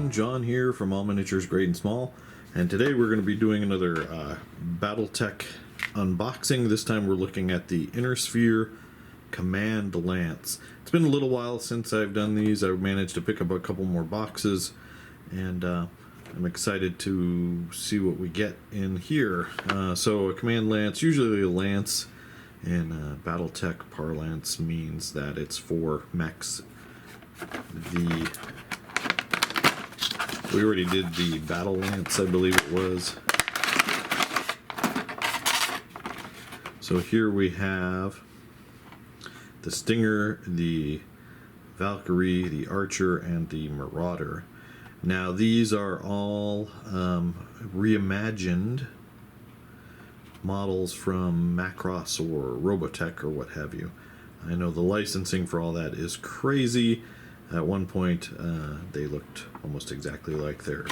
everyone, John here from All Miniatures Great and Small, and today we're going to be doing another BattleTech unboxing. This time we're looking at the Innersphere Command Lance. It's been a little while since I've done these. I managed to pick up a couple more boxes, and I'm excited to see what we get in here. So a Command Lance, usually a lance in BattleTech parlance, means that it's for mechs. We already did the Battle Lance, I believe it was. So here we have the Stinger, the Valkyrie, the Archer, and the Marauder. Now these are all reimagined models from Macross or Robotech or what have you. I know the licensing for all that is crazy. At one point, they looked almost exactly like their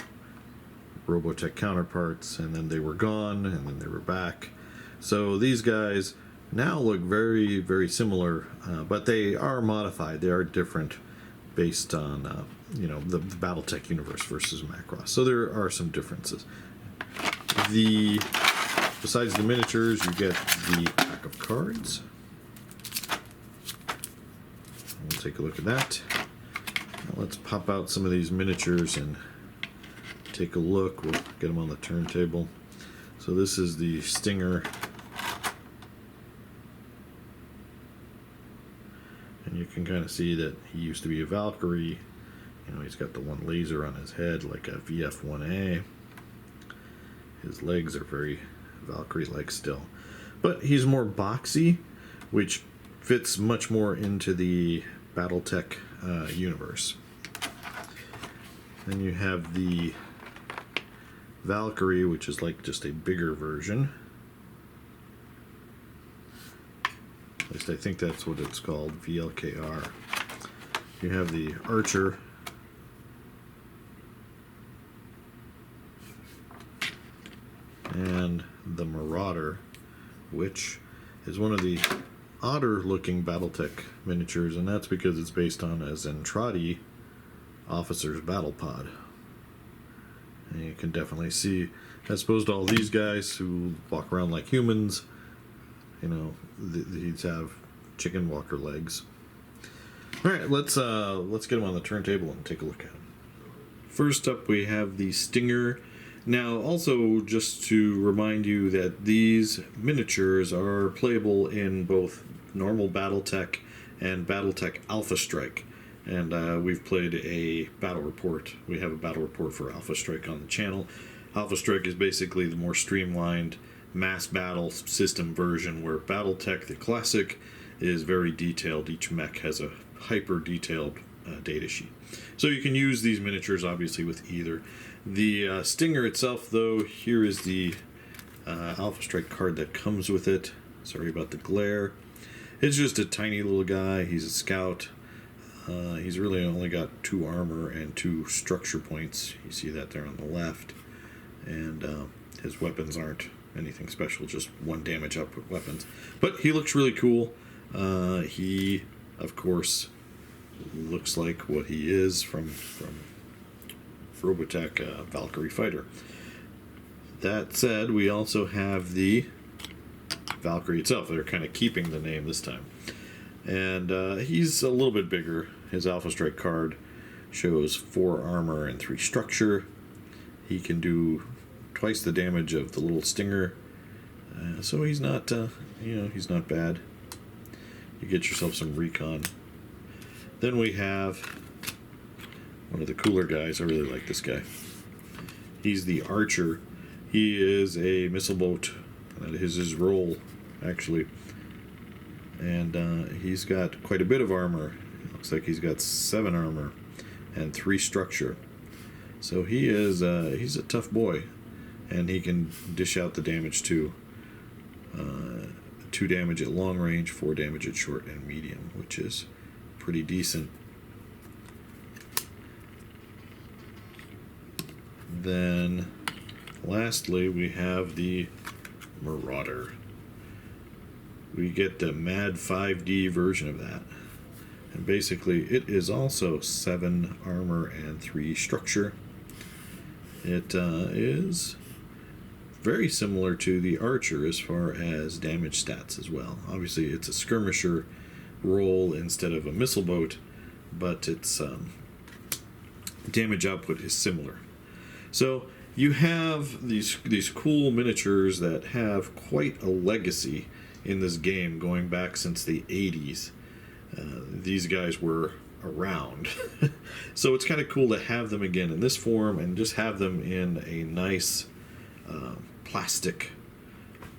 Robotech counterparts, and then they were gone, and then they were back. So these guys now look very, very similar, but they are modified. They are different based on, you know, the BattleTech universe versus Macross. So there are some differences. Besides the miniatures, you get the pack of cards. We'll take a look at that. Now let's pop out some of these miniatures and take a look. We'll get them on the turntable. So this is the Stinger. And you can kind of see that he used to be a Valkyrie. You know, he's got the one laser on his head like a VF-1A. His legs are very Valkyrie-like still. But he's more boxy, which fits much more into the BattleTech universe. Then you have the Valkyrie, which is like just a bigger version. At least I think that's what it's called, VLKR. You have the Archer. And the Marauder, which is one of the odder looking BattleTech miniatures, and that's because it's based on a Zentradi officer's battle pod. And you can definitely see, as opposed to all these guys who walk around like humans, you know, these have chicken walker legs. Alright, let's get them on the turntable and take a look at them. First up we have the Stinger. Now, also, just to remind you that these miniatures are playable in both normal BattleTech and BattleTech Alpha Strike. And we've played a battle report. We have a battle report for Alpha Strike on the channel. Alpha Strike is basically the more streamlined mass battle system version, where BattleTech, the classic, is very detailed. Each mech has a hyper-detailed data sheet. So you can use these miniatures, obviously, with either. The Stinger itself, though, here is the Alpha Strike card that comes with it. Sorry about the glare. It's just a tiny little guy. He's a scout. He's really only got 2 armor and 2 structure points. You see that there on the left. And his weapons aren't anything special, just 1 damage up weapons. But he looks really cool. He, of course, looks like what he is from Robotech Valkyrie fighter. That said, we also have the Valkyrie itself. They're kind of keeping the name this time. And he's a little bit bigger. His Alpha Strike card shows 4 armor and 3 structure. He can do twice the damage of the little Stinger. So he's not, you know, he's not bad. You get yourself some recon. Then we have one of the cooler guys. I really like this guy. He's the Archer. He is a missile boat. That is his role, actually. And he's got quite a bit of armor. It looks like he's got 7 armor and 3 structure. So he is he's a tough boy, and he can dish out the damage too. 2 damage at long range, 4 damage at short and medium, which is pretty decent. Then, lastly, we have the Marauder. We get the MAD 5D version of that. And basically, it is also 7 armor and 3 structure. It is very similar to the Archer as far as damage stats as well. Obviously, it's a skirmisher role instead of a missile boat, but its damage output is similar. So you have these cool miniatures that have quite a legacy in this game, going back since the 80s. These guys were around. So it's kind of cool to have them again in this form and just have them in a nice plastic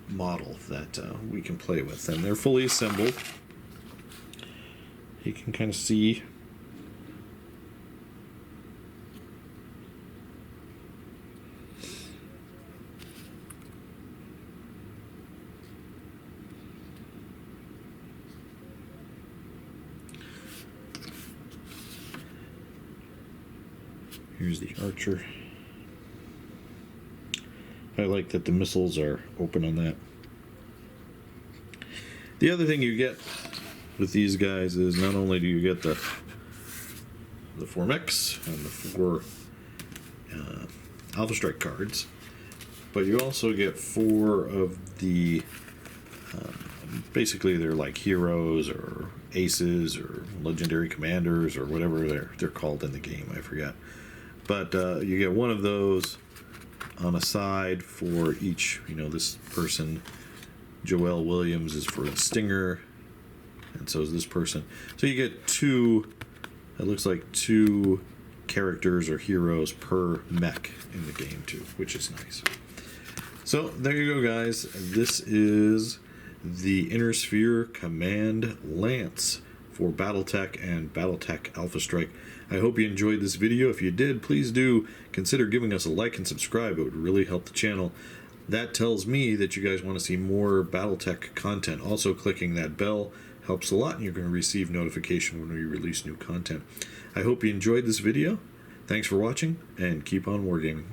model that we can play with. And they're fully assembled. You can kind of see here's the Archer. I like that the missiles are open on that. The other thing you get with these guys is not only do you get the 4 mechs and the 4 Alpha Strike cards, but you also get 4 of the basically they're like heroes or aces or legendary commanders or whatever they're called in the game. I forget. But you get one of those on a side for each. You know, this person, Joelle Williams, is for the Stinger, and so is this person. So you get 2, it looks like 2 characters or heroes per mech in the game too, which is nice. So there you go, guys. This is the Inner Sphere Command Lance for BattleTech and BattleTech Alpha Strike. I hope you enjoyed this video. If you did, please do consider giving us a like and subscribe. It would really help the channel. That tells me that you guys want to see more BattleTech content. Also, clicking that bell helps a lot, and you're going to receive notification when we release new content. I hope you enjoyed this video. Thanks for watching, and keep on wargaming.